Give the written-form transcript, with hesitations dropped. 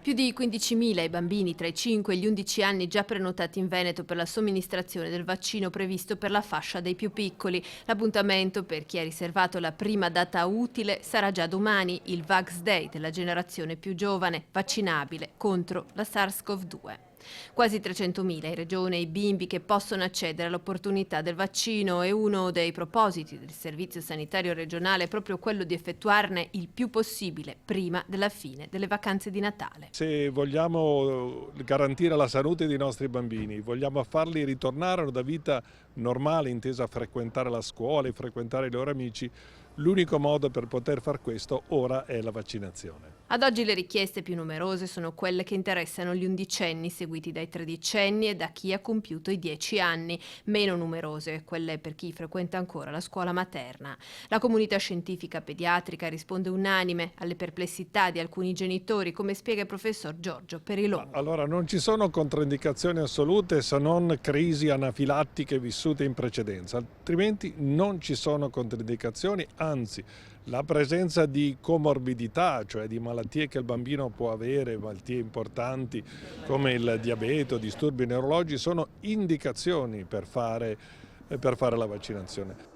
Più di 15.000 i bambini tra i 5 e gli 11 anni già prenotati in Veneto per la somministrazione del vaccino previsto per la fascia dei più piccoli. L'appuntamento per chi ha riservato la prima data utile sarà già domani, il Vax Day della generazione più giovane, vaccinabile contro la SARS-CoV-2. Quasi 300.000 in regione i bimbi che possono accedere all'opportunità del vaccino e uno dei propositi del Servizio Sanitario Regionale è proprio quello di effettuarne il più possibile prima della fine delle vacanze di Natale. Se vogliamo garantire la salute dei nostri bambini, vogliamo farli ritornare a una vita normale, intesa a frequentare la scuola e frequentare i loro amici, l'unico modo per poter far questo ora è la vaccinazione. Ad oggi le richieste più numerose sono quelle che interessano gli undicenni, seguiti dai tredicenni e da chi ha compiuto i 10 anni. Meno numerose quelle per chi frequenta ancora la scuola materna. La comunità scientifica pediatrica risponde unanime alle perplessità di alcuni genitori, come spiega il professor Giorgio Perilongo. Allora, non ci sono controindicazioni assolute se non crisi anafilattiche vissute in precedenza, altrimenti non ci sono controindicazioni, anzi la presenza di comorbidità, cioè di malattie che il bambino può avere, malattie importanti come il diabete o disturbi neurologici, sono indicazioni per fare la vaccinazione.